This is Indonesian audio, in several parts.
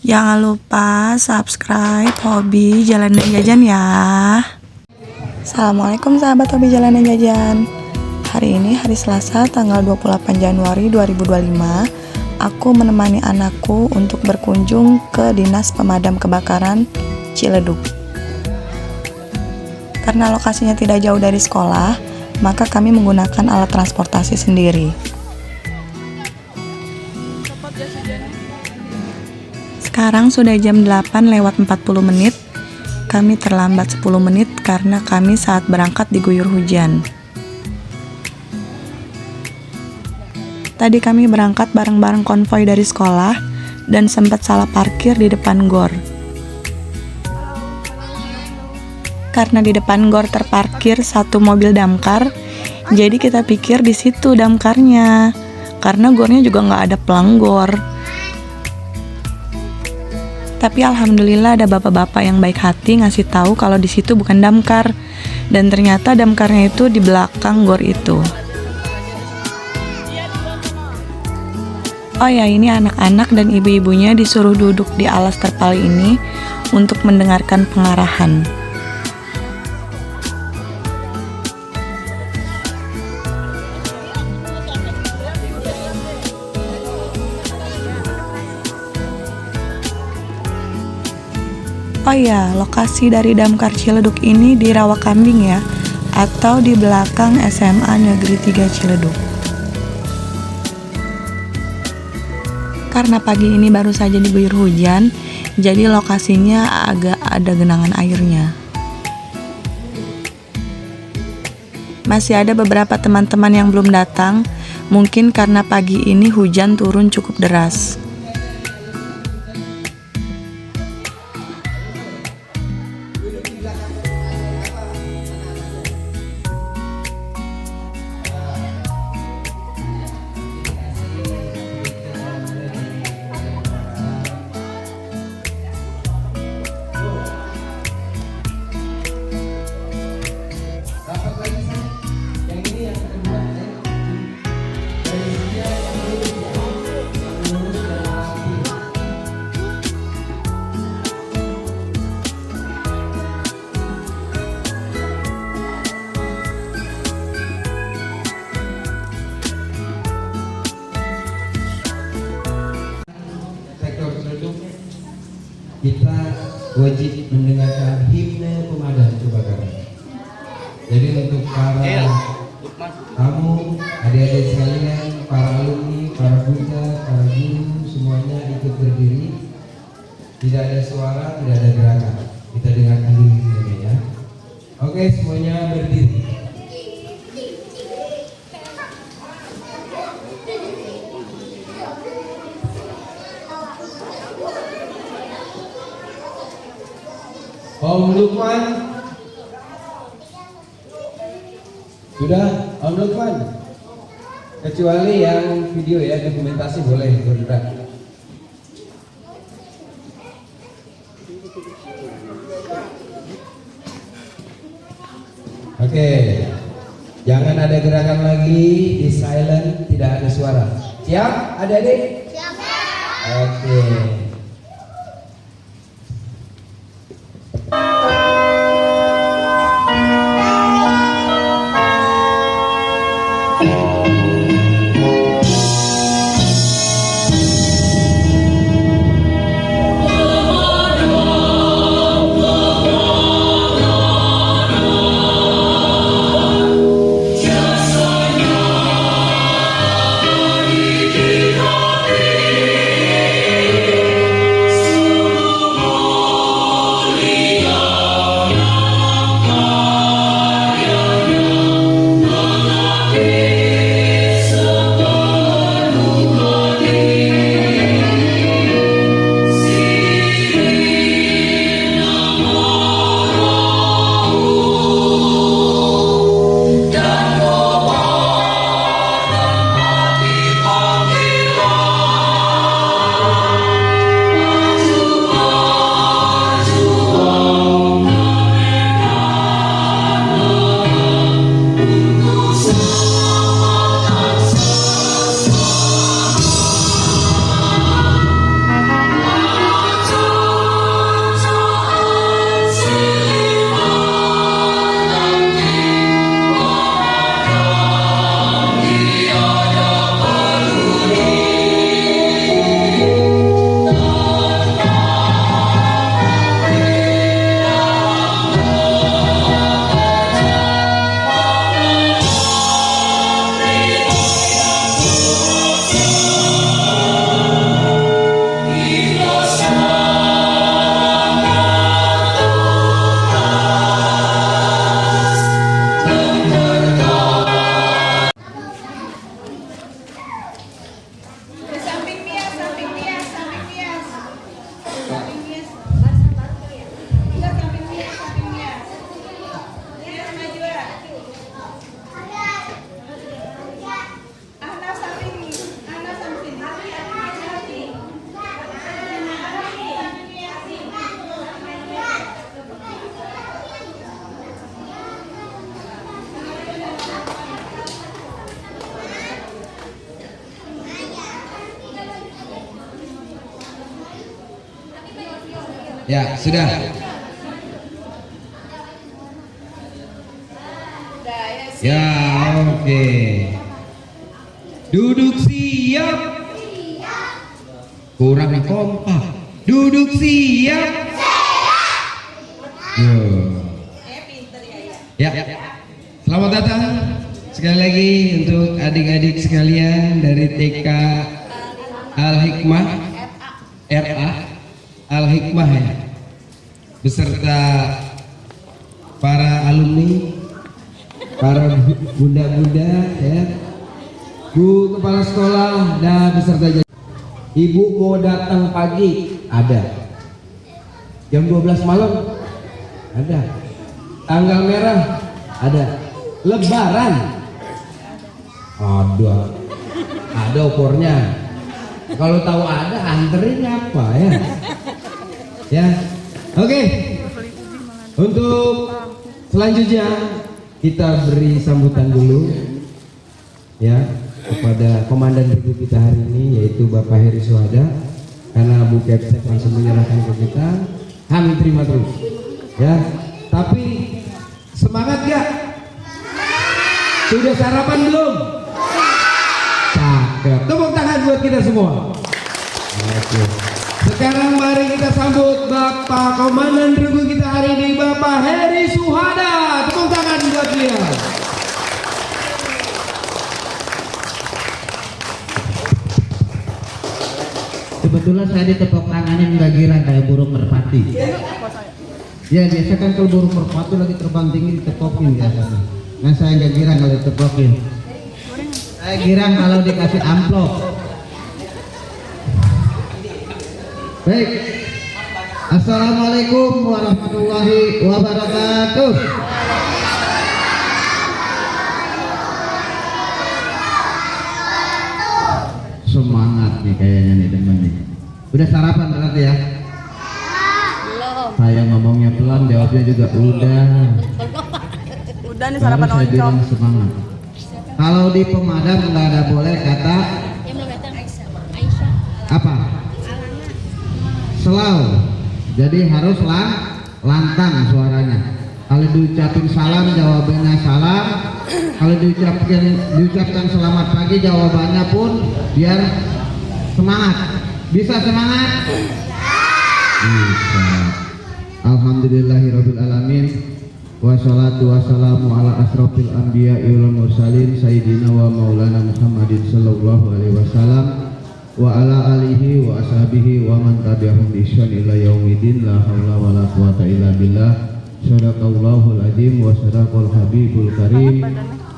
Jangan lupa subscribe Hobi Jalan dan Jajan ya. Assalamualaikum sahabat Hobi Jalan dan Jajan. Hari ini hari Selasa tanggal 28 Januari 2025. Aku menemani anakku untuk berkunjung ke Dinas Pemadam Kebakaran Ciledug. Karena lokasinya tidak jauh dari sekolah, maka kami menggunakan alat transportasi sendiri. Sekarang sudah jam 8:40. Kami terlambat 10 menit karena kami saat berangkat diguyur hujan. Tadi kami berangkat bareng-bareng konvoi dari sekolah dan sempat salah parkir di depan GOR. Karena di depan GOR terparkir satu mobil damkar, jadi kita pikir di situ damkarnya. Karena GOR-nya juga nggak ada pelang GOR. Tapi alhamdulillah ada bapak-bapak yang baik hati ngasih tahu kalau di situ bukan damkar, dan ternyata damkarnya itu di belakang GOR itu. Oh ya, ini anak-anak dan ibu-ibunya disuruh duduk di alas terpal ini untuk mendengarkan pengarahan. Oh ya, lokasi dari damkar Ciledug ini di Rawakambing ya, atau di belakang SMA Negeri 3 Ciledug. Karena pagi ini baru saja diguyur hujan, jadi lokasinya agak ada genangan airnya. Masih ada beberapa teman-teman yang belum datang, mungkin karena pagi ini hujan turun cukup deras. Kita wajib mendengarkan himne pemadam kebakaran. Jadi untuk para tamu, adik-adik sekalian, para alumni, para buta, para guru, semuanya ikut berdiri. Tidak ada suara, tidak ada gerakan. Kita dengarkan dulu himne ya. Oke, semuanya berdiri. Om Lukman, sudah Om Lukman, kecuali yang video ya, dokumentasi boleh bergerak. Oke, jangan ada gerakan lagi, di silent, tidak ada suara. Siap adik-adik? Siap. Oke. Ya, sudah. Ya, oke. Duduk siap. Kurang kompak. Duduk siap. Ya. Selamat datang sekali lagi untuk adik-adik sekalian dari TK Al-Hikmah RA Al-Hikmah ya. Beserta para alumni, para bunda-bunda ya, Bu Kepala Sekolah dan beserta Ibu mau datang pagi ada, jam 12 malam ada, tanggal merah ada, Lebaran ada ukurnya. Kalau tahu ada anterin apa ya? Ya, oke. Untuk selanjutnya kita beri sambutan dulu ya kepada komandan regu kita hari ini, yaitu Bapak Heri Suhada, karena Bu Kepsek langsung menyerahkan ke kita. Kami terima terus ya, tapi semangat gak? Sudah sarapan belum? Cakep, tepuk tangan buat kita semua. Oke. Sekarang mari kita sambut Bapak Komandan regu kita hari ini, Bapak Heri Suhada. Tepuk tangan buat dia. Kebetulan saya ditepuk tangannya nggak girang kayak burung merpati. Ya biasa kan kalau burung merpati lagi terbang tinggi ditepokin biasanya. Nah saya nggak girang kalau ditepokin. Saya girang kalau dikasih amplop. Baik. Assalamualaikum warahmatullahi wabarakatuh. Semangat nih kayaknya nih teman nih. Udah sarapan berarti ya? Belum. Saya ngomongnya pelan, jawabnya juga udah. Udah nih sarapan Baru saya oncom. bilang semangat. Kalau di pemadam nggak ada boleh kata apa? Selau. Jadi harus lantang suaranya. Kalau diucapin salam jawabannya salam. Kalau diucapkan selamat pagi jawabannya pun biar semangat. Bisa semangat? Bisa. Alhamdulillahirabbil alamin. Wassalatu wassalamu ala asrofil anbiya'i wal mursalin sayyidina wa maulana Muhammadin sallallahu alaihi wasallam wa ala alihi wa ashabihi wa man tabi'ahum bi ihsan ila yaumidin. La haula wala quwata illa billah. Sadaqallahul adzim wa sadaqal habibul karim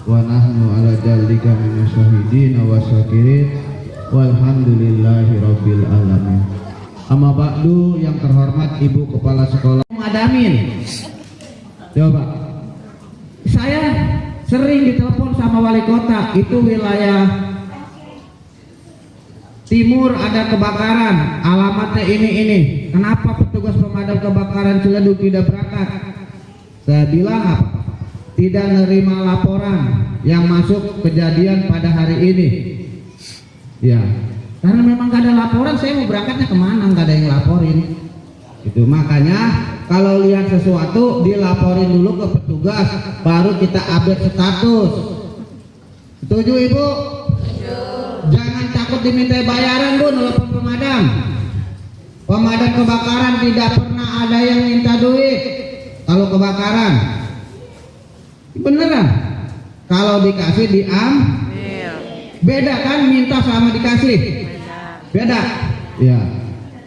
wa nahnu ala dzalika minas syahidin wa syakirin walhamdulillahi rabbil alamin. Amma ba'du, yang terhormat Ibu Kepala Sekolah Madamin. Coba, saya sering ditelepon sama wali kota, itu wilayah timur ada kebakaran, alamatnya ini. Kenapa petugas pemadam kebakaran Ciledug tidak berangkat? Saya bilang apa? Tidak menerima laporan yang masuk kejadian pada hari ini. Ya, karena memang gak ada laporan, saya mau berangkatnya kemana? Gak ada yang laporin. Itu makanya kalau lihat sesuatu dilaporin dulu ke petugas, baru kita update status. Setuju Ibu? Jangan takut diminta bayaran Bu, nelfon pemadam. Pemadam kebakaran tidak pernah ada yang minta duit kalau kebakaran. Beneran? Kalau dikasih beda kan, minta sama dikasih. Beda. Ya.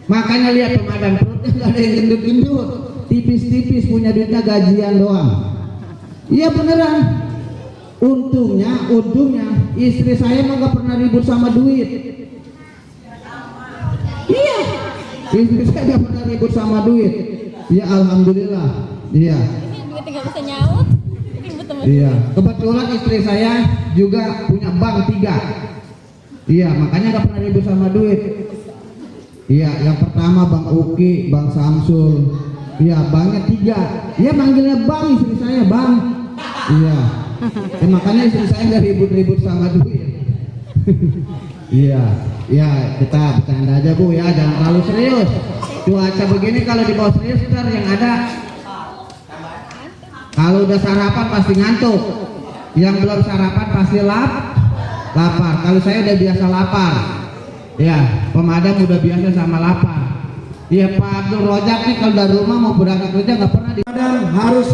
Makanya lihat pemadam perutnya nggak ada yang gendut-gendut, tipis-tipis, punya duitnya gajian doang. Iya beneran. Untungnya istri saya mah nggak pernah ribut sama duit. Iya, istri saya nggak pernah ribut sama duit. Ya alhamdulillah. Iya. Duit nggak bisa nyaut. Iya. Kebetulan istri saya juga punya bank 3. Iya, makanya nggak pernah ribut sama duit. Iya, yang pertama Bang Uki, Bang Samsul. Iya, banknya 3. Iya, manggilnya Bang, istri saya Bang. Iya. Makanya istri saya nggak ribut-ribut sama duit. Iya, ya kita bercanda aja Bu ya, jangan terlalu serius. Cuaca begini kalau di bawah Twitter yang ada, kalau udah sarapan pasti ngantuk, yang belum sarapan pasti lapar. Kalau saya udah biasa lapar, ya pemadam udah biasa sama lapar. Ya Pak Abdul Rojak nih kalau dari rumah mau berangkat kerja nggak pernah di Pemadam harus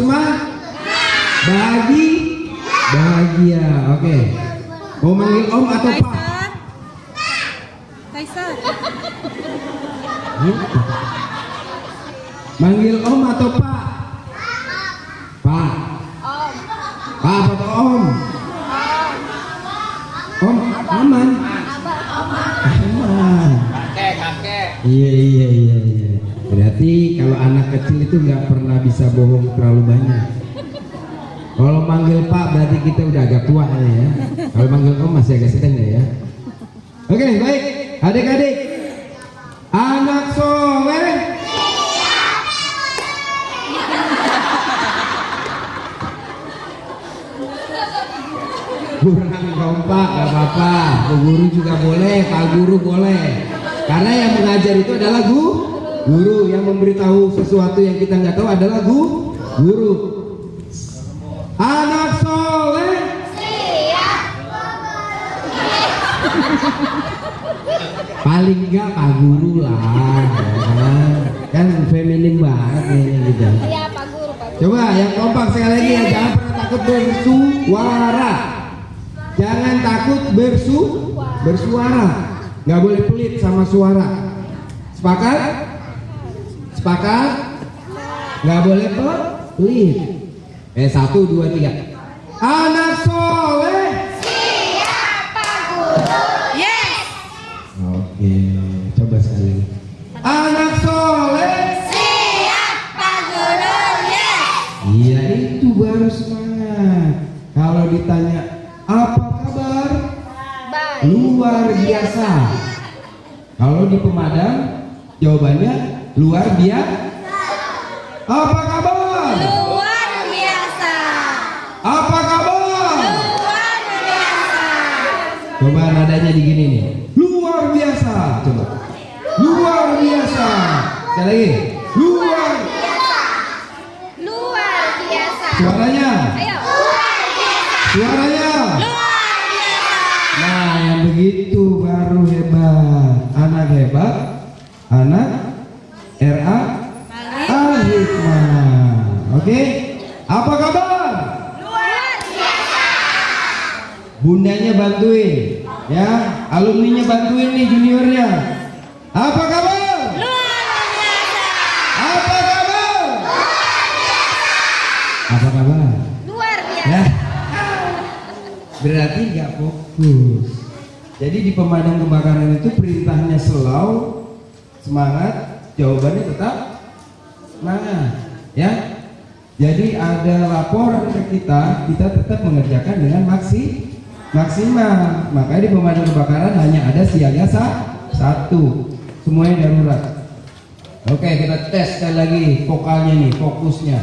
bahagia. Oke. Mau manggil Om atau Pak? Kaisar. Manggil Om atau Pak? Pak. Pak atau Om? Om aman. Aman. kakek. Iya. Berarti kalau anak kecil itu nggak pernah bisa bohong terlalu banyak. Kalau manggil Pak berarti kita udah agak tua ya. Kalau manggil Om masih agak sedang ya. Oke, baik. Adik-adik, anak soleh kurang kompak, gak apa-apa. Bu guru juga boleh, Pak Guru boleh. Karena yang mengajar itu adalah guru, yang memberitahu sesuatu yang kita nggak tahu adalah guru. Anak soleh paling nggak Pak Guru lah, kan feminim banget nih gitu. Iya, Pak Guru, Pak Guru. Coba yang kompak sekali lagi ya, jangan pernah takut bersuara. Jangan takut bersuara. Nggak boleh pelit sama suara. Sepakat? Nggak boleh pelit. 1, 2, 3. Anak soleh. Yes. Oke, coba sekali. Anak soleh. Siap, Pak Guru. Yes. Iya, itu baru semangat. Kalau ditanya apa kabar? Baik. Luar biasa. Kalau di pemadam jawabannya luar biasa. Apa kabar? Luar biasa. Apa kabar? Luar biasa. Coba nadanya digini nih. Luar biasa. Coba. Luar biasa. Sekali lagi. Luar. Luar biasa. Suaranya. Ayo. Luar biasa. Suaranya. Luar biasa. Nah, yang begitu baru hebat. Anak hebat. Anak RA Al-Hikmah. Oke. Apa kabar? Luar biasa. Bundanya bantuin, ya. Alumninya bantuin nih juniornya. Apa kabar? Luar biasa. Apa kabar? Apa kabar? Luar biasa. Ya. Berarti nggak fokus. Jadi di pemadam kebakaran itu perintahnya slow, semangat, jawabannya tetap semangat, ya. Jadi ada laporan ke kita tetap mengerjakan dengan maksimal. Makanya di pemadam kebakaran hanya ada siaga 1, semuanya darurat. Oke, kita tes sekali lagi vokalnya nih, fokusnya.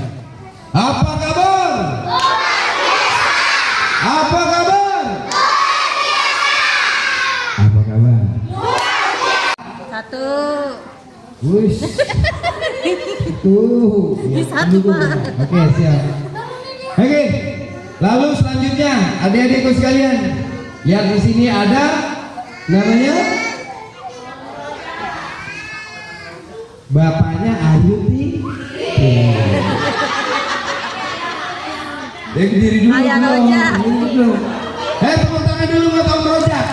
Apa kabar? Apa kabar? Apa kabar? 1. Wush. Tuh. Ya, Satu, Pak. Oke, siap. Oke. Lalu selanjutnya, adik-adikku sekalian, yang di sini ada namanya bapaknya Ayuti. Diri dulu. Ayah dong, Rojak. dulu. Tepuk tangan dulu buat Om Rojak.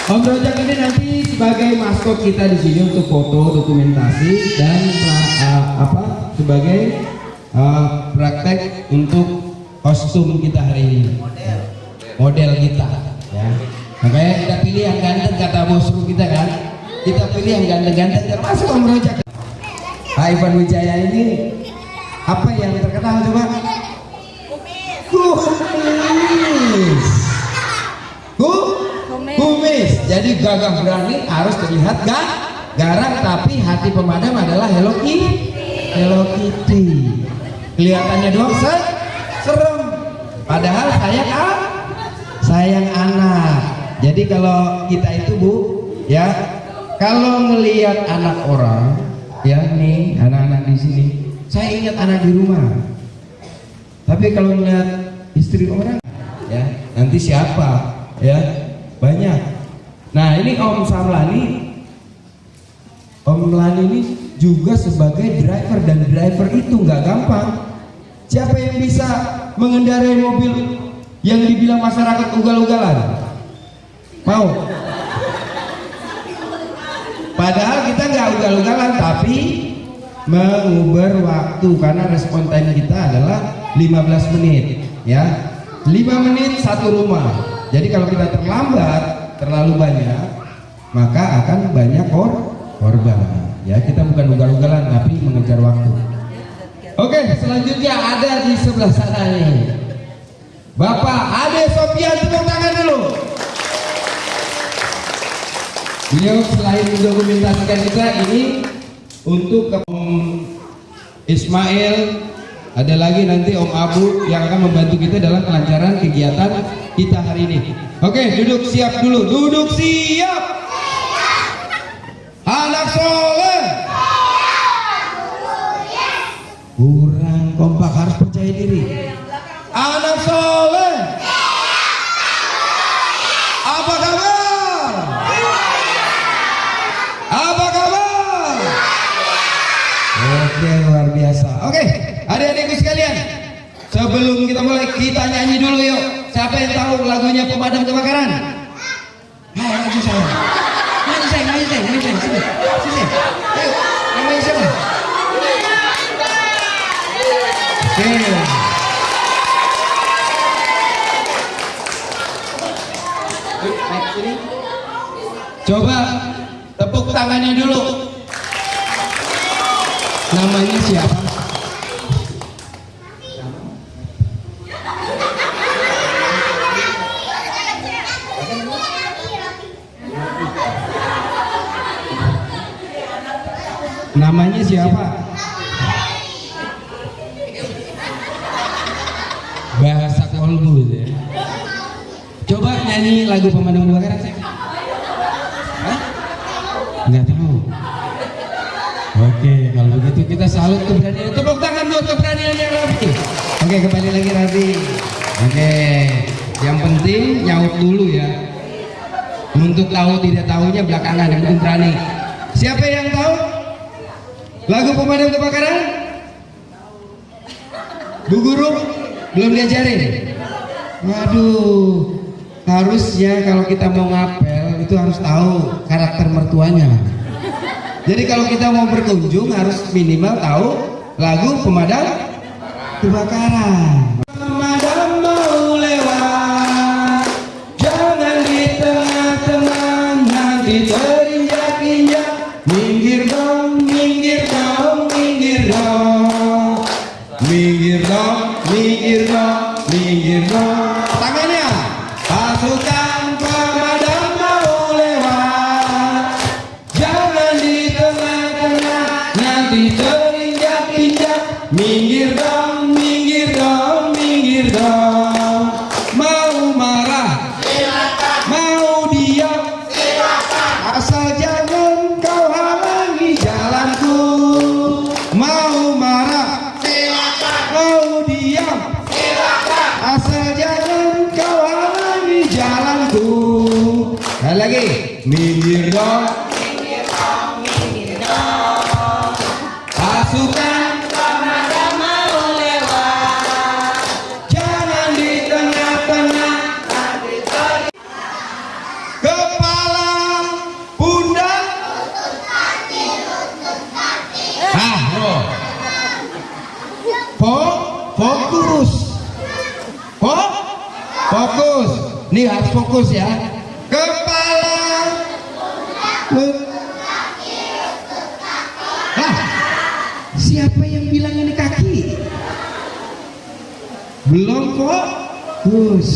Om Rojak ini nanti sebagai maskot kita di sini untuk foto, dokumentasi dan sebagai praktek untuk kostum kita hari ini. Model kita, ya. Makanya kita pilih yang ganteng kata bosku kita kan. Kita pilih yang ganteng-ganteng termasuk Om Rojak. Pak Ivan Wijaya ini apa yang terkenal coba? Kumis. Kumis. Jadi gagah berani harus terlihat garang, tapi hati pemadam adalah Hello Kitty. Kelihatannya doang serem. Padahal sayang anak. Jadi kalau kita itu Bu, ya Kalau ngelihat anak orang, ya nih anak-anak di sini, saya ingat anak di rumah. Tapi kalau ngelihat istri orang, ya nanti siapa? Ya banyak. Nah ini Om Samlani, Om Lani ini juga sebagai driver, dan driver itu nggak gampang. Siapa yang bisa mengendarai mobil yang dibilang masyarakat ugal-ugalan? Mau? Padahal kita nggak ugal-ugalan, tapi menguber waktu karena respon time kita adalah 15 menit, ya. 5 menit satu rumah. Jadi kalau kita terlambat terlalu banyak, maka akan banyak korban. Ya, kita bukan ugal-ugalan tapi mengejar waktu. Oke, selanjutnya ada di sebelah sana nih. Bapak Ade Sofian, tepuk tangan dulu. Beliau selain mendokumentasikan kita ini untuk Om Ismail, ada lagi nanti Om Abu yang akan membantu kita dalam kelancaran kegiatan kita hari ini. Oke, duduk siap dulu. Duduk siap. Anak soleh. Kurang kompak, harus percaya diri. Anak soleh. Apa kabar? Apa kabar? Oke, luar biasa. Oke, adik-adikku sekalian, sebelum kita mulai, kita nyanyi dulu yuk. Siapa yang tahu lagunya Pemadam Kebakaran? Ayo, maju saya. Maju saya. Sini. Ayo, namanya siapa? Oke. Naik sini. Coba tepuk tangannya dulu. Namanya siapa? Namanya siapa? Bahasa kolbu ya. Coba nyanyi lagu Pemadam Kebakaran saya. Hah? Nggak tahu. Oke, kalau begitu kita salut keberanian. Tepuk tangan buat keberaniannya Raffi. Oke, kembali lagi Raffi. Oke, yang penting nyaut dulu ya. Untuk tahu tidak tahunya belakangan, yang penting berani. Siapa yang tahu lagu Pemadam Kebakaran? Bu Guru belum diajarin. Waduh, harusnya kalau kita mau ngapel itu harus tahu karakter mertuanya. Jadi kalau kita mau berkunjung harus minimal tahu lagu Pemadam Kebakaran. Pemadam mau lewat, jangan di tengah-tengah, nanti terinjak-injak. Minggir dong, minggir dong, minggir dong. Minggir dong, minggir dong, minggir dong. Tangannya. Pasukan pemadam mau lewat, jangan di tengah-tengah, nanti terinjak-injak. Minggir dong, minggir dong, minggir dong. Mau marah, silakan. Mau diam, silakan. Asal jangan kau halangi jalanku. Mau marah, silakan. Mau diam, silakan. Asal jangan kau halangi jalanku. Sekali lagi, minggir dong, minggir dong, minggir dong. Pasukan pemadam mau lewat, jangan di tengah-tengah, nanti kepala, pundak, bro. Fokus. Fokus. Nih harus fokus ya. Kepala. Siapa yang bilang ini kaki? Belum fokus.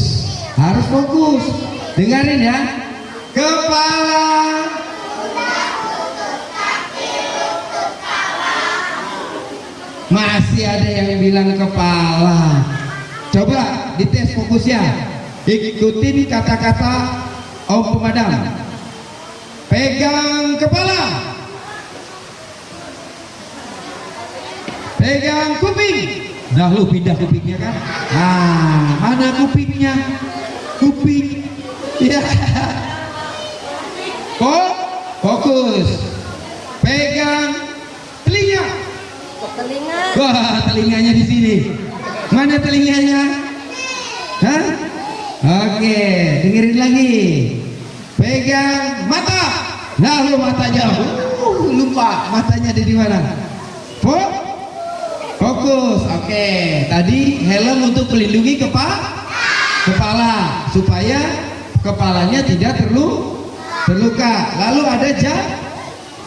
Harus fokus. Dengarin ya. Kepala. Masih ada yang bilang kepala. Coba dites fokusnya. Ikutin kata-kata Om Pemadam. Pegang kepala. Pegang kuping. Nah, lu pindah kupingnya kan? Nah, mana kupingnya? Kuping. Ya. Fokus. Pegang telinga. Telinga. Wah, telinganya di sini. Mana telinganya? Hah? Oke, dengerin lagi. Pegang mata. Nah, lu matanya. Lupa matanya ada di mana? Fokus. Oke, tadi helm untuk melindungi kepala supaya kepalanya tidak terluka. Lalu ada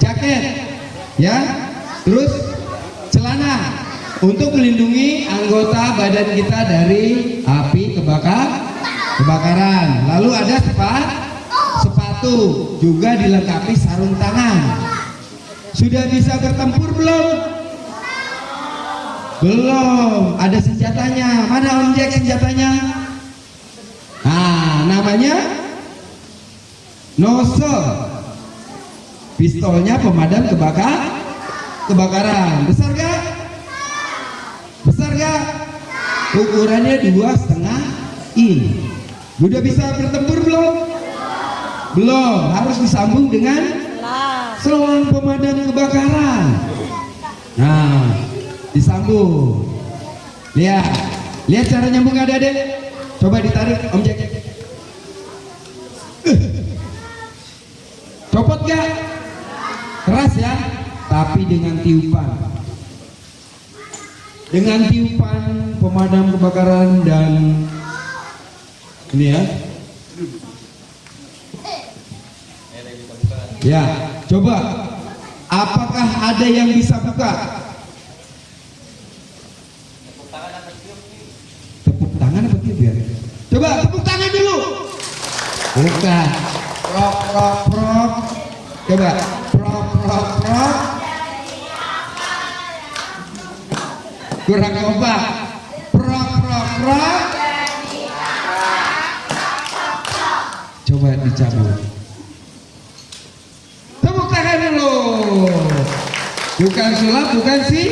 jaket, ya. Terus celana untuk melindungi anggota badan kita dari api kebakaran. Lalu ada sepatu, juga dilengkapi sarung tangan. Sudah bisa bertempur belum? Belum. Ada senjatanya. Mana Om Jack senjatanya? Nah, namanya nozzle. Pistolnya pemadam kebakaran. Besar gak? Besar gak? Ukurannya 2,5 in. Udah bisa bertempur belum? Belum. Harus disambung dengan selang pemadam kebakaran. Nah, disambung. Lihat cara nyambung adik-adik. Coba ditarik Om Jack. Copot gak? Keras ya, tapi dengan tiupan. Dengan tiupan pemadam kebakaran dan ini ya. Ya, coba. Apakah ada yang bisa buka? Tepuk tangan apa tiup ya? Coba tepuk tangan dulu. Bukan. Prok. Coba. Prok. Kurang kompak. Prok. Coba dicabut. Tepuk tangan dulu. Bukan sulap, bukan sih.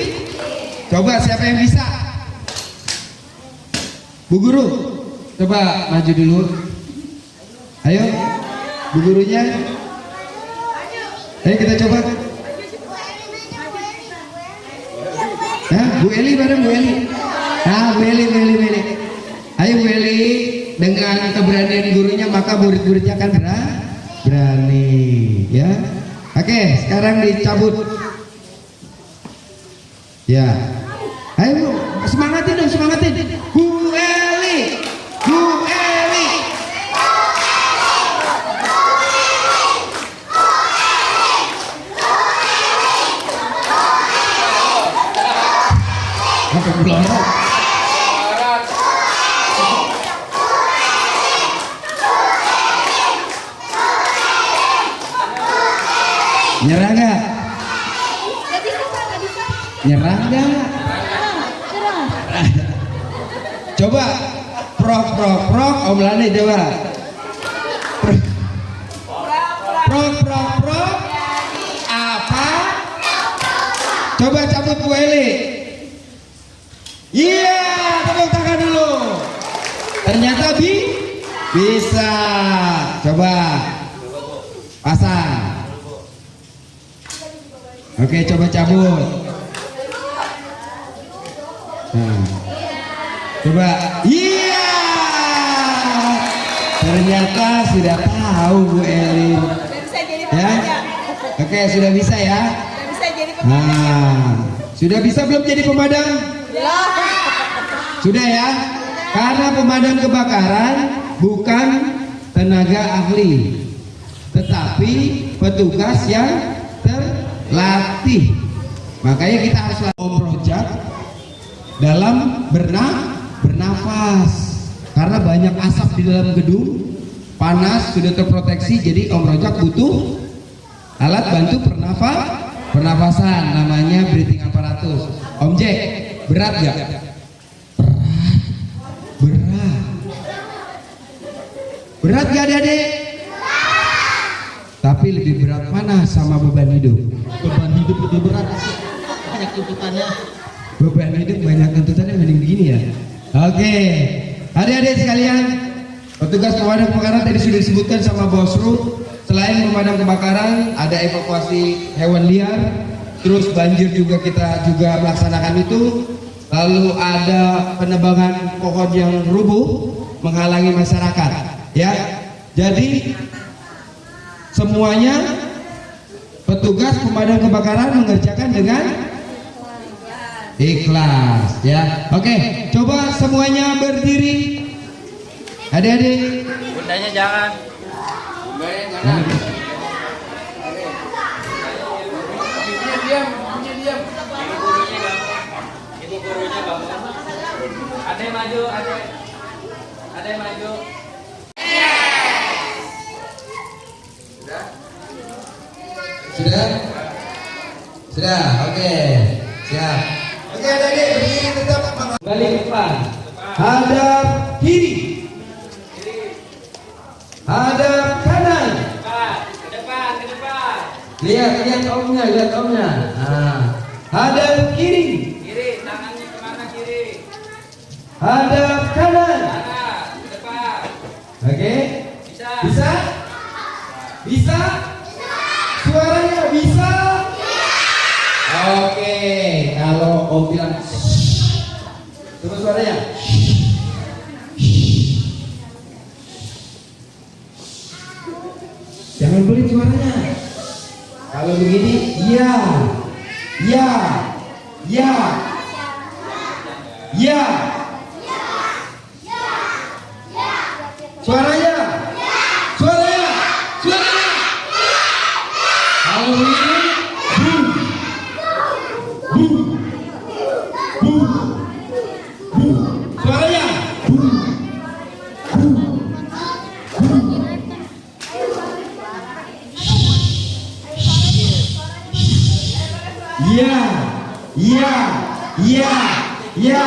Coba siapa yang bisa? Bu Guru, coba maju dulu. Ayo, Bu Gurunya. Ayo kita coba. Bu Eli bareng Bu Eli. Bu Eli. Ayo Bu Eli, dengan keberanian gurunya maka murid-muridnya akan berani, ya. Oke, sekarang dicabut. Ya. Ayo semangatin dong, Bu Eli. Apa belorot? Nyerah gak? Nyerah gak? Coba prok Om Lani coba. Prok apa? Coba cabut Bu Eli. Iya, tepuk tangan dulu. Ternyata bisa. Coba pasang. Oke, coba cabut. Nah. Coba. Iya. Ternyata sudah tahu Bu Eli. Ya. Oke, sudah bisa ya. Nah, sudah bisa belum jadi pemadam? Sudah ya. Karena pemadam kebakaran bukan tenaga ahli, tetapi petugas yang terlatih. Makanya kita harus Om Rojak dalam bernafas, karena banyak asap di dalam gedung, panas, sudah terproteksi. Jadi Om Rojak butuh alat bantu pernafasan, namanya breathing apparatus. Om Jack, berat gak? Berat gak adik-adik? Tapi lebih berat panas sama beban hidup? Beban hidup lebih berat, banyak tuntutannya. Beban hidup banyak tuntutannya, mending begini ya. Oke, adik-adik sekalian, petugas pemadam kebakaran tadi sudah disebutkan sama Bosru. Selain pemadam kebakaran, ada evakuasi hewan liar, terus banjir juga kita juga melaksanakan itu. Lalu ada penebangan pohon yang rubuh menghalangi masyarakat. Ya, jadi semuanya petugas pemadam kebakaran mengerjakan dengan ikhlas. Ya, oke, coba semuanya berdiri. Adik-adik. Bundanya jangan. Ibu gurunya bangun. Ada yang maju, ada yang maju. Sudah? Sudah, oke. Siap. Oke, adik-adik berdiri tetap. Balik ke depan. Hadap kiri. Hadap kanan. Ke depan. Lihat omnya, Nah. Hadap kiri. Kiri, tangannya kemana kiri? Hadap kanan. Kanan, ke depan. Oke. Bisa. Bisa? Bisa? Suaranya bisa? Oke, kalau Om bilang coba suaranya. Jangan pelit suaranya. Kalau begini, iya. Suaranya. Kalau begini, suaranya. Iya.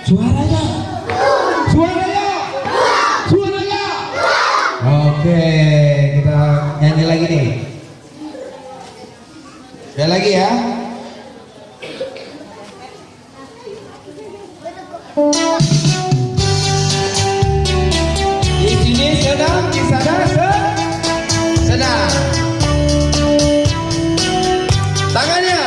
Suaranya. Oke, kita nyanyi lagi nih. Sekali lagi ya. Di sini sedang, di sana sedang. Tangannya.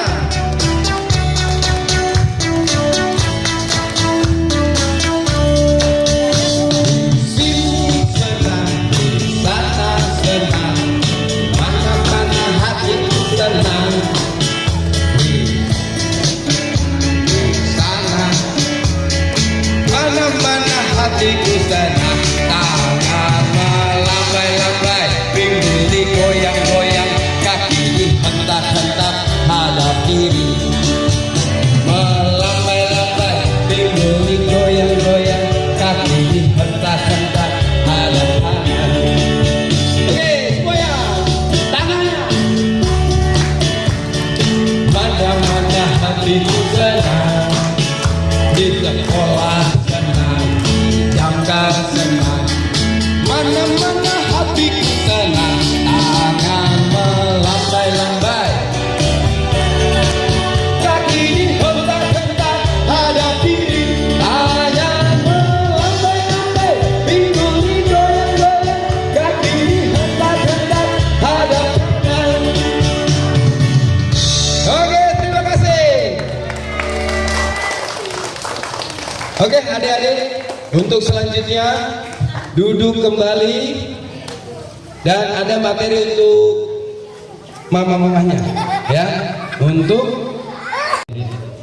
Sini sedang, di sana sedang. Mana-mana hatiku tenang. Di sana, mana-mana hatiku tenang. Tangan melambai-lambai, pinggul digoyang-goyang, kaki dihentak-hentak, hadap kiri. Melambai-lambai, pinggul digoyang-goyang, kaki dihentak-hentak, hadap kanan. Oke, semuanya, tangannya. Mana-mana hatiku senang, di sekolah senang, di jamkan senang. Mana-mana hatiku senang, tangan melambai-lambai, kaki dihentak-hentak, hadap kiri. Tangan melambai-lambai, pinggul digoyang-goyang, kaki dihentak-hentak, hadap kanan. Oke, terima kasih. Oke, adik-adik, untuk selanjutnya duduk kembali dan ada materi untuk mama-mamanya ya, untuk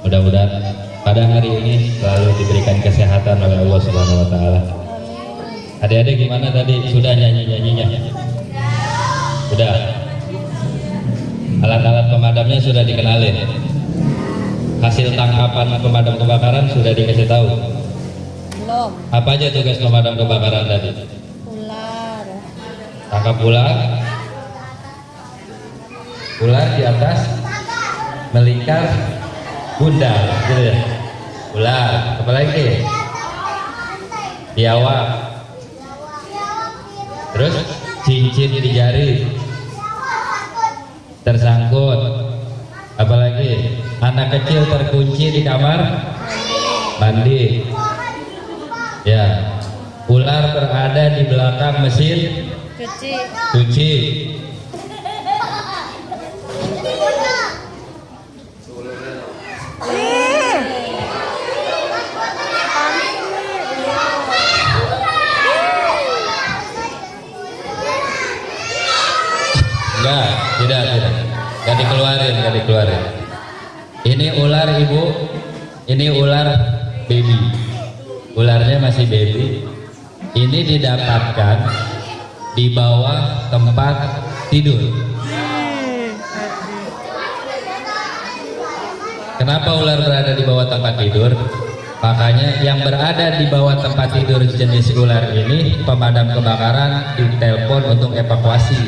mudah-mudahan pada hari ini selalu diberikan kesehatan oleh Allah Subhanahu wa taala. Adik-adik gimana tadi? Sudah nyanyi-nyanyinya? Sudah. Alat-alat pemadamnya sudah dikenalin. Hasil tangkapan pemadam kebakaran sudah dikasih tahu. Belum. Apa aja tugas pemadam kebakaran tadi? Ular. Tangkap ular. Ular di atas melingkar bundar, gitu ya. Ular, apa lagi? biawak, terus cincin di jari, tersangkut, apalagi anak kecil terkunci di kamar mandi, ya, ular berada di belakang mesin cuci. Tidak dikeluarin. Ini ular ibu, ini ular baby, ularnya masih baby. Ini didapatkan di bawah tempat tidur. Kenapa ular berada di bawah tempat tidur? Makanya yang berada di bawah tempat tidur jenis ular ini pemadam kebakaran ditelepon untuk evakuasi.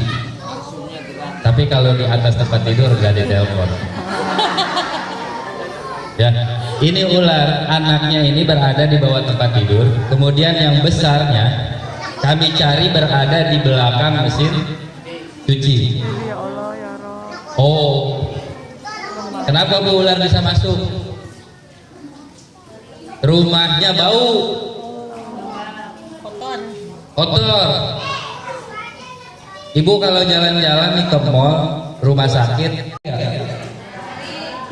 Tapi kalau di atas tempat tidur gak ditelepon. Ya, ini ular, anaknya ini berada di bawah tempat tidur. Kemudian yang besarnya kami cari berada di belakang mesin cuci. Oh, kenapa bu ular bisa masuk? Rumahnya bau, kotor. Ibu kalau jalan-jalan nih ke mall, rumah sakit,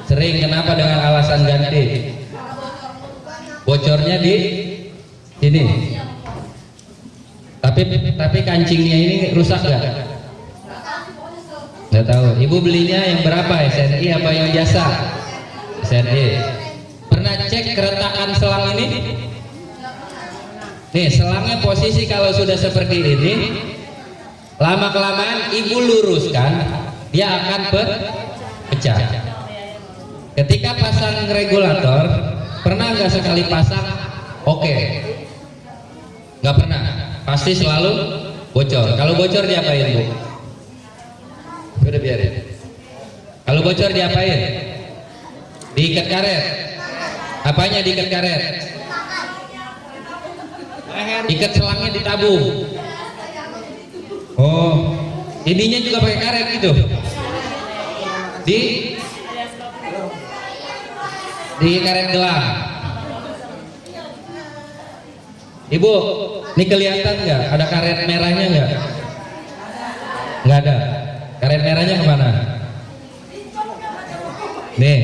sering kenapa dengan alasan ganti? Bocornya di sini. Tapi kancingnya ini rusak nggak? Nggak tahu. Ibu belinya yang berapa? SNI apa yang biasa? SNI. Pernah cek keretakan selang ini? Nih selangnya posisi kalau sudah seperti ini, lama kelamaan ibu luruskan, dia akan pecah. Ketika pasang regulator, pernah nggak sekali pasang? Oke. Nggak pernah. Pasti selalu bocor. Kalau bocor diapain bu? Udah biarin. Kalau bocor diapain? Diikat karet. Apanya diikat karet? Ikat selangnya ditabung. Oh, ininya juga pakai karet gitu. Di karet gelang. Ibu, ini kelihatan nggak? Ada karet merahnya nggak? Nggak ada. Karet merahnya kemana? Nih,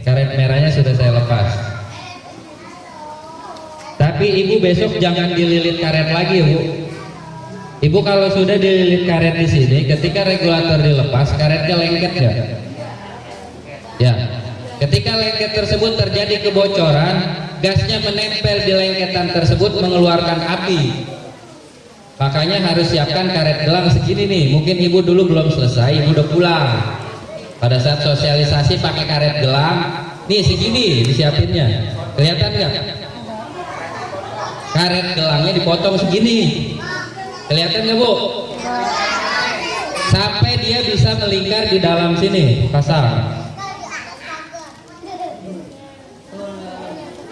karet merahnya sudah saya lepas. Tapi ibu besok jangan dililit karet lagi, bu. Ibu kalau sudah dililit karet di sini, ketika regulator dilepas, karetnya lengket nggak? Ya. Ketika lengket tersebut terjadi kebocoran, gasnya menempel di lengketan tersebut mengeluarkan api. Makanya harus siapkan karet gelang segini nih. Mungkin ibu dulu belum selesai, ibu udah pulang. Pada saat sosialisasi pakai karet gelang, nih segini disiapinnya. Kelihatan nggak? Karet gelangnya dipotong segini. Kelihatan nggak bu? Sampai dia bisa melingkar di dalam sini, pasang.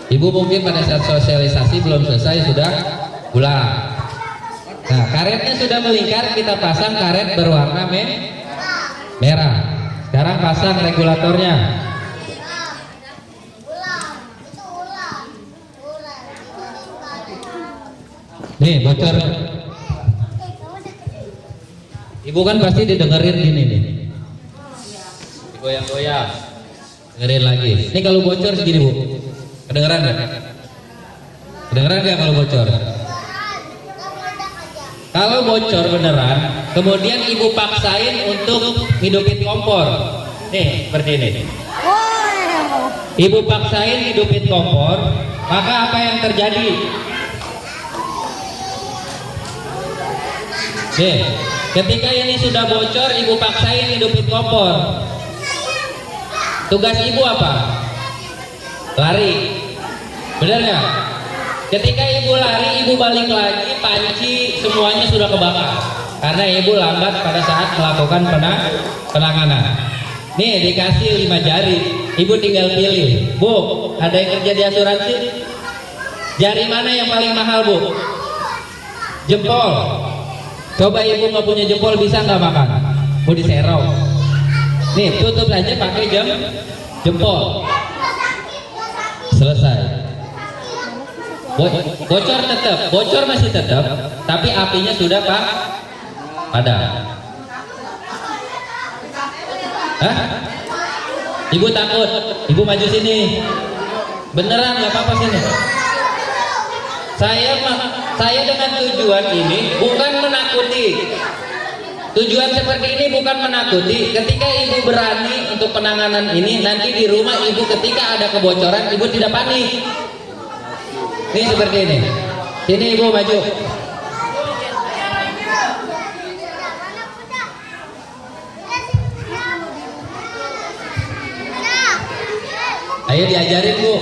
Ibu mungkin pada saat sosialisasi belum selesai sudah pulang. Nah, karetnya sudah melingkar, kita pasang karet berwarna merah. Sekarang pasang regulatornya. Nih bocor. Ibu kan pasti didengerin gini nih. Digoyang-goyang. Dengerin lagi. Ini kalau bocor segini bu. Kedengeran nggak? Kedengeran nggak kalau bocor? Kalau bocor beneran, kemudian ibu paksain untuk hidupin kompor. Nih, seperti ini. Ibu paksain hidupin kompor, maka apa yang terjadi? Nih, ketika ini sudah bocor, ibu paksain hidupin kompor. Tugas ibu apa? Lari, benar nggak? Ketika ibu lari, ibu balik lagi, panci semuanya sudah kebakar karena ibu lambat pada saat melakukan penanganan. Nih dikasih 5 jari, ibu tinggal pilih. Bu, ada yang kerja di asuransi? Jari mana yang paling mahal, Bu? Jempol. Coba ibu nggak punya jempol bisa nggak makan? Mau diserong. Nih, tutup aja pakai jempol. Selesai. Bocor tetap, bocor masih tetap, tapi apinya sudah padam. Hah? Ibu takut? Ibu maju sini. Beneran nggak apa-apa sini. Saya dengan tujuan ini bukan menakuti. Tujuan seperti ini bukan menakuti. Ketika ibu berani untuk penanganan ini, nanti di rumah ibu ketika ada kebocoran, ibu tidak panik. Ini seperti ini. Sini ibu maju. Ayo diajarin, Bu.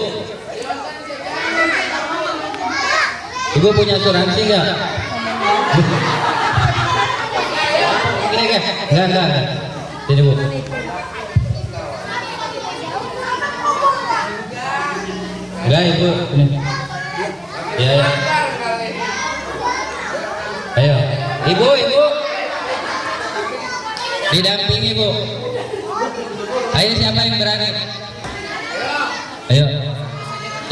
Ibu punya asuransi nggak? Enggak. Sini, Bu. Enggak, Ibu. Ini. Ya. Ayo. Ibu. Didampingi, Bu. Ayo, siapa yang berani? Ayo.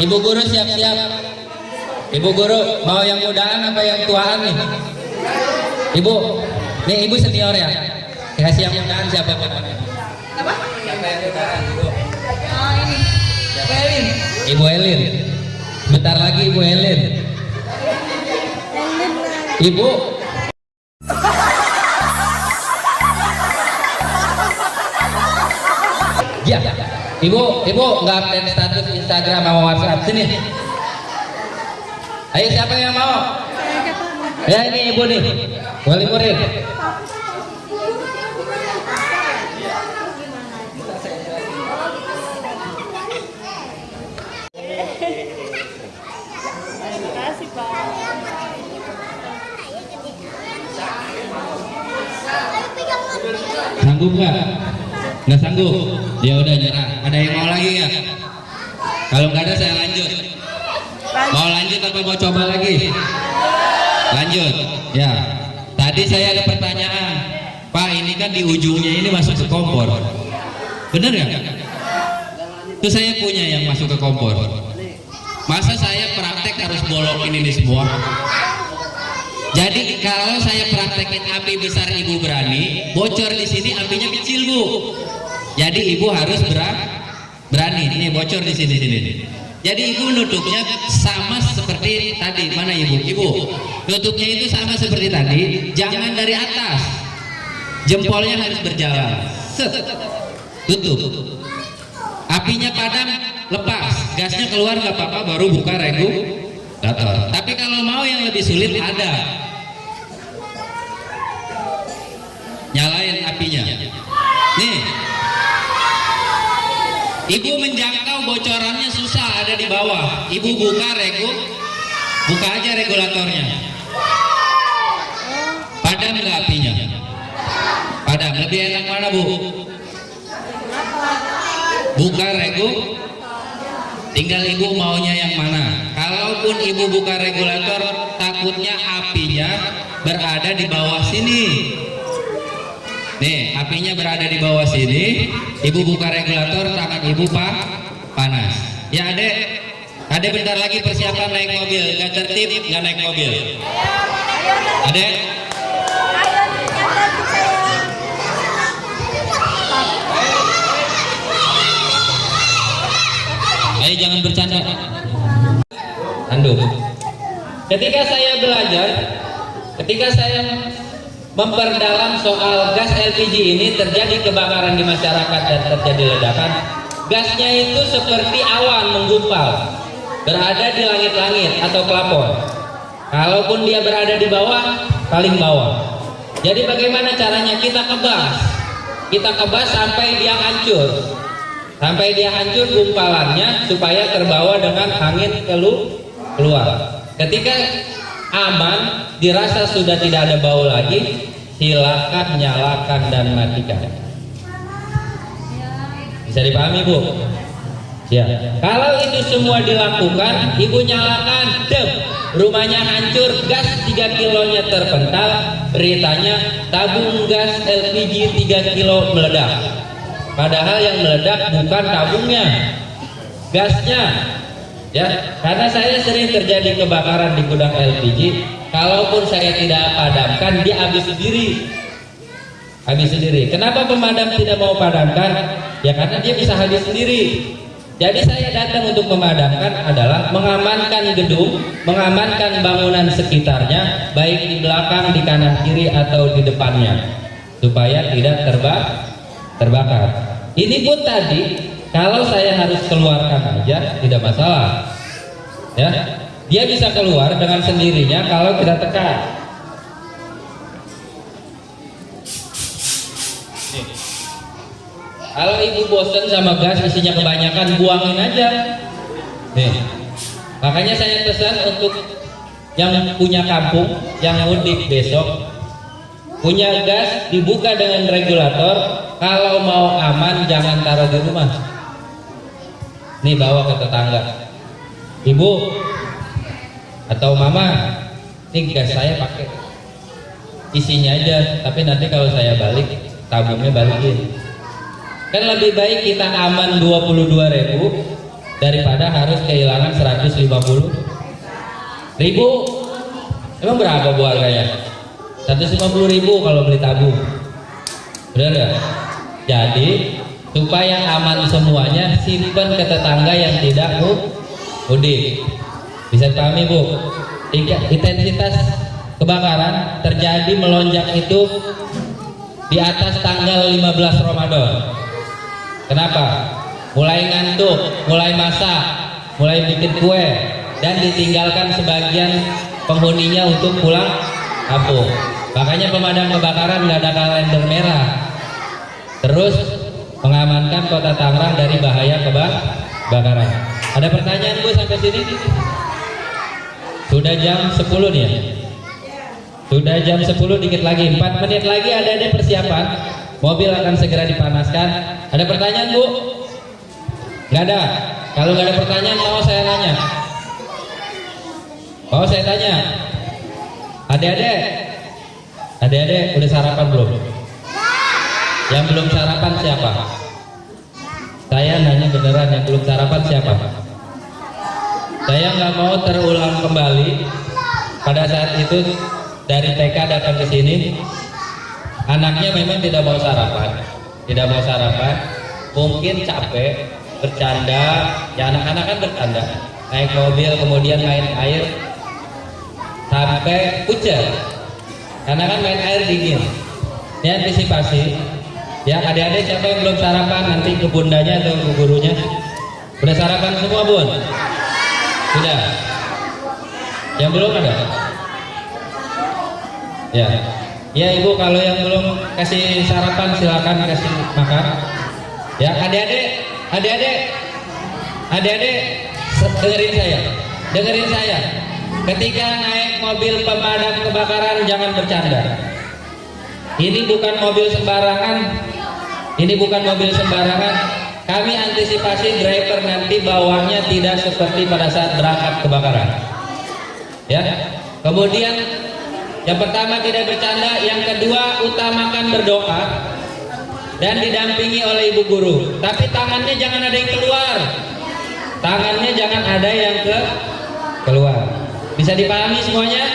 Ibu guru siap-siap. Ibu guru mau yang mudaan apa yang tuaan nih? Ibu, nih ibu senior ya. Kasih yang mudaan siapa? Siapa yang mudaan, Ibu? Oh, ini. Ibu Elin. Bentar lagi Ibu Elin. Ibu. Ya. Ibu nggak update status Instagram sama WhatsApp sini. Ayo siapa yang mau? Ya ini ibu nih, wali murid. Kasih, Pak. Sanggup nggak? Nggak sanggup. Ya udah nyerah. Ada yang mau lagi nggak? Kalau nggak ada saya lanjut. Mau lanjut apa mau coba lagi? Lanjut. Ya. Tadi saya ada pertanyaan. Pak, ini kan di ujungnya ini masuk ke kompor. Bener nggak? Itu saya punya yang masuk ke kompor. Masa saya praktek harus bolokin ini semua? Jadi kalau saya praktekin api besar ibu berani, bocor di sini apinya kecil, Bu. Jadi ibu harus berani. Ini bocor di sini. Jadi ibu nutupnya sama seperti tadi. Mana ibu? Ibu nutupnya itu sama seperti tadi. Jangan dari atas. Jempolnya harus berjalan. Set. Tutup. Apinya padam, lepas. Gasnya keluar nggak apa-apa. Baru buka regulator. Tapi kalau mau yang lebih sulit ada. Nyalain apinya. Nih. Ibu menjangkau bocorannya susah, ada di bawah. Ibu buka aja regulatornya. Padam nggak apinya? Padam. Lebih enak mana, Bu? Buka tinggal ibu maunya yang mana. Kalaupun ibu buka regulator, takutnya apinya berada di bawah sini. Nih, apinya berada di bawah sini. Ibu buka regulator, tangan ibu panas. Ya, Adek bentar lagi persiapan naik mobil. Gak tertib, gak naik mobil. Adek. Ayo jangan bercanda. Handuk. Ketika saya belajar, ketika saya memperdalam soal gas LPG ini, terjadi kebakaran di masyarakat dan terjadi ledakan. Gasnya itu seperti awan menggumpal, berada di langit-langit atau plafon. Kalaupun dia berada di bawah, paling bawah. Jadi bagaimana caranya? Kita kebas sampai dia hancur. Sampai dia hancur gumpalannya supaya terbawa dengan angin keluar. Ketika aman, dirasa sudah tidak ada bau lagi, silakan nyalakan dan matikan. Bisa dipahami, Bu? Ya, kalau itu semua dilakukan, ibu nyalakan, dep, rumahnya hancur, gas 3 kilonya terpental, beritanya tabung gas LPG 3 kilo meledak. Padahal yang meledak bukan tabungnya, gasnya. Ya, karena saya sering terjadi kebakaran di gudang LPG, kalaupun saya tidak padamkan, dia habis sendiri. Habis sendiri. Kenapa pemadam tidak mau padamkan? Ya karena dia bisa habis sendiri. Jadi saya datang untuk memadamkan adalah mengamankan gedung, mengamankan bangunan sekitarnya, baik di belakang, di kanan kiri atau di depannya, supaya tidak terbakar. Ini pun tadi kalau saya harus keluarkan aja tidak masalah. Ya, dia bisa keluar dengan sendirinya kalau kita tekan. Kalau ibu bosan sama gas isinya kebanyakan, buangin aja. Nih, makanya saya pesan untuk yang punya kampung, yang mudik besok, punya gas dibuka dengan regulator. Kalau mau aman jangan taruh di rumah. Nih bawa ke tetangga. Ibu atau mama, nih gas saya pakai, isinya aja. Tapi nanti kalau saya balik, tabungnya balikin. Kan lebih baik kita aman 22.000 daripada harus kehilangan 150.000. Emang berapa bu harganya? 150.000 kalau beli tabung. Benar ya? Jadi supaya aman semuanya, simpan ke tetangga yang tidak mudik. Bisa dipahami bu? Intensitas kebakaran terjadi melonjak itu di atas tanggal 15 Ramadan. Kenapa? Mulai ngantuk, mulai masak, mulai bikin kue, dan ditinggalkan sebagian penghuninya untuk pulang kampung. Makanya pemadam kebakaran nggak ada kalender merah. Terus mengamankan kota Tangerang dari bahaya kebakaran. Ada pertanyaan bu sampai sini? Sudah jam 10 nih ya? Sudah jam 10, dikit lagi, 4 menit lagi ada persiapan. Mobil akan segera dipanaskan. Ada pertanyaan bu? Nggak ada. Kalau nggak ada pertanyaan, mau saya nanya? Mau saya tanya? Adik-adik udah sarapan belum? Yang belum sarapan siapa? Saya nanya beneran, yang belum sarapan siapa? Saya nggak mau terulang kembali pada saat itu dari TK datang ke sini. Anaknya memang tidak mau sarapan, mungkin capek, bercanda, ya anak-anak kan bercanda, naik mobil kemudian main air sampai hujan, karena kan main air dingin. Ini antisipasi. Ya adik-adik siapa yang belum sarapan, nanti ke bundanya atau ke gurunya. Udah sarapan semua bun? Sudah. Yang belum ada? Ya. Ya ibu, kalau yang belum kasih sarapan silakan kasih makan. Ya adik-adik, dengerin saya. Ketika naik mobil pemadam kebakaran jangan bercanda. Ini bukan mobil sembarangan. Kami antisipasi driver nanti bawahnya tidak seperti pada saat berangkat kebakaran. Ya. Kemudian yang pertama tidak bercanda, yang kedua utamakan berdoa dan didampingi oleh ibu guru. Tapi tangannya jangan ada yang keluar. Keluar. Bisa dipahami semuanya?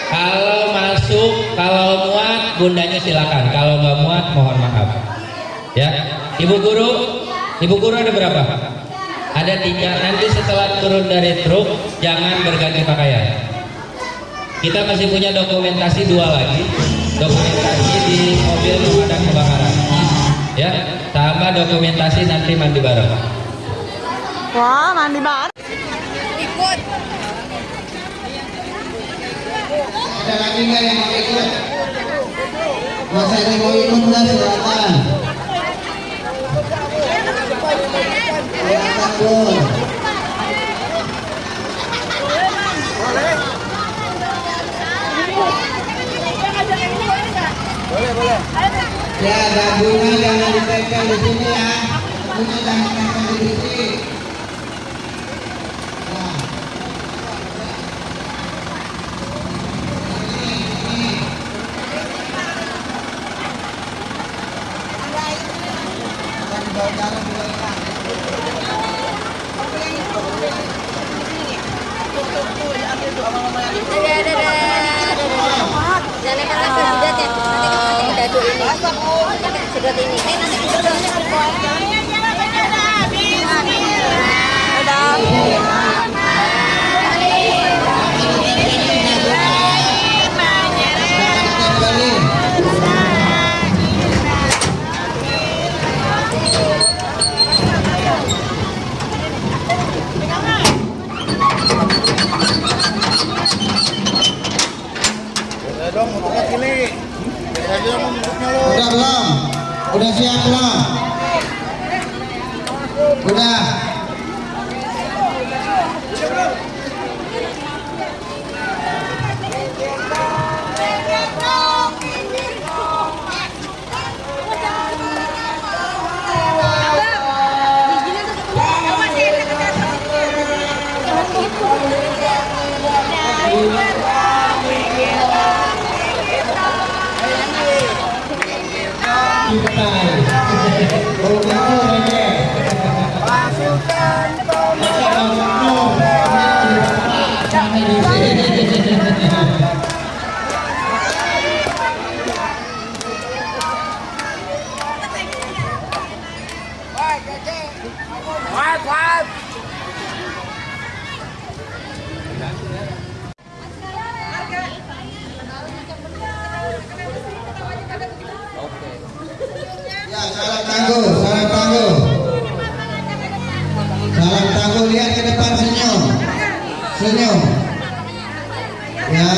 Kalau masuk, kalau muat, bundanya silakan. Kalau nggak muat, mohon maaf. Ya, ibu guru ada berapa? Ada 3. Nanti setelah turun dari truk, jangan berganti pakaian. Kita masih punya dokumentasi 2 lagi, dokumentasi di mobil pemadam kebakaran, ya, sama dokumentasi nanti mandi bareng. Wah, mandi bareng. Ikut. Ada lagi nggak yang mau ikut? Mas ada mau ikut nggak, silakan. Silakan bun. Boleh. Ya, ada bunga jangan ditempel di sini ya. Lagunya jangan sampai berisik. Jangan lempar ke jidat ya. Nanti ke dadu ini. Nanti ke jidat ini. Nanti ke jidat. Udah belum? Udah siap belum? Udah. Ya, salam tangguh, salam tangguh. Salam tangguh, lihat ke depan, senyum. Senyum. Ya,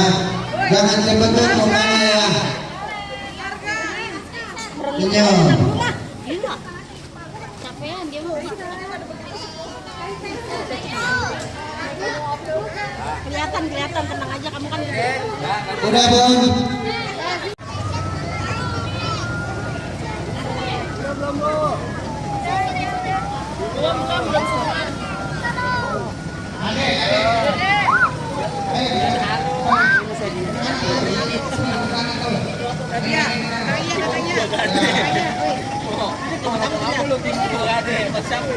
jangan cebetut mukanya ya. Senyum. Capean dia mau. Kelihatan tenang aja kamu kan. Udah, Bun. Belum semua. Aku lu tinggi ada, siapa?